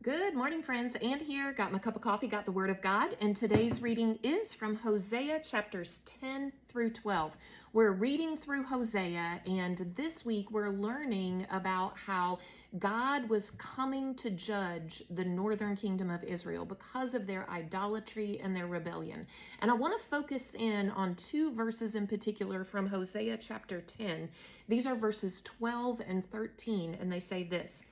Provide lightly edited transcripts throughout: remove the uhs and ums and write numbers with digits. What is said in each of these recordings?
Good morning, friends. Ann here. Got my cup of coffee, got the Word of God, and today's reading is from Hosea chapters 10 through 12. We're reading through Hosea, and this week we're learning about how God was coming to judge the northern kingdom of Israel because of their idolatry and their rebellion. And I want to focus in on two verses in particular from Hosea chapter 10. These are verses 12 and 13, and they say this.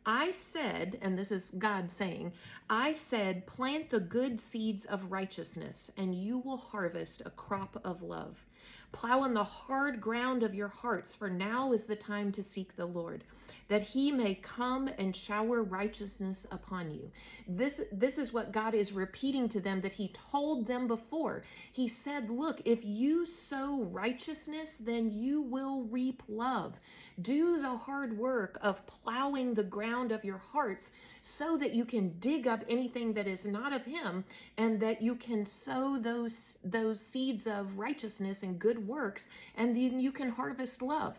I said, and this is God saying, I said, plant the good seeds of righteousness, and you will harvest a crop of love. Plow in the hard ground of your hearts, for now is the time to seek the Lord, that he may come and shower righteousness upon you. This is what God is repeating to them that he told them before. He said, look, if you sow righteousness, then you will reap love. Do the hard work of plowing the ground of your hearts so that you can dig up anything that is not of him, and that you can sow those seeds of righteousness and good works, and then you can harvest love.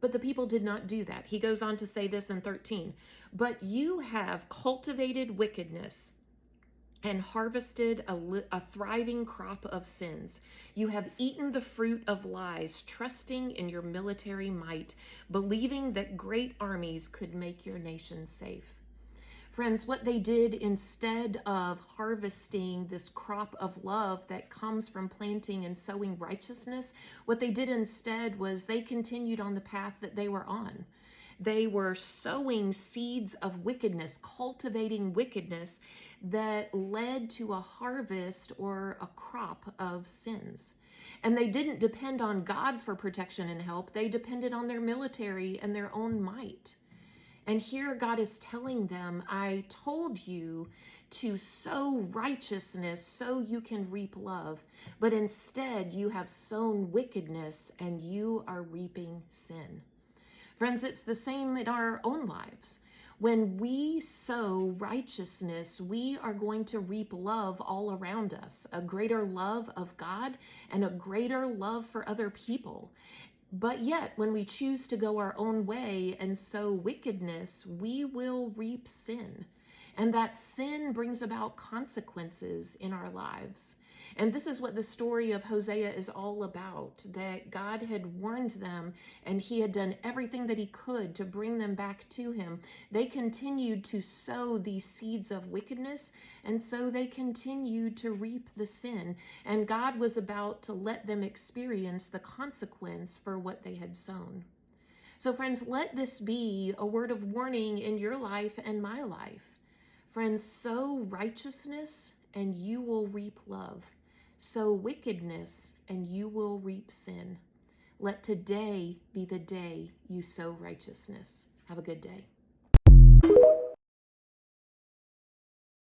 But the people did not do that. He goes on to say this in 13, but you have cultivated wickedness and harvested a thriving crop of sins. You have eaten the fruit of lies, trusting in your military might, believing that great armies could make your nation safe. Friends, what they did instead of harvesting this crop of love that comes from planting and sowing righteousness, what they did instead was they continued on the path that they were on. They were sowing seeds of wickedness, cultivating wickedness that led to a harvest or a crop of sins. And they didn't depend on God for protection and help. They depended on their military and their own might. And here God is telling them, I told you to sow righteousness so you can reap love, but instead you have sown wickedness and you are reaping sin. Friends, it's the same in our own lives. When we sow righteousness, we are going to reap love all around us, a greater love of God and a greater love for other people. But yet, when we choose to go our own way and sow wickedness, we will reap sin. And that sin brings about consequences in our lives. And this is what the story of Hosea is all about, that God had warned them and he had done everything that he could to bring them back to him. They continued to sow these seeds of wickedness, and so they continued to reap the sin. And God was about to let them experience the consequence for what they had sown. So friends, let this be a word of warning in your life and my life. Friends, sow righteousness and you will reap love. Sow wickedness and you will reap sin. Let today be the day you sow righteousness. Have a good day.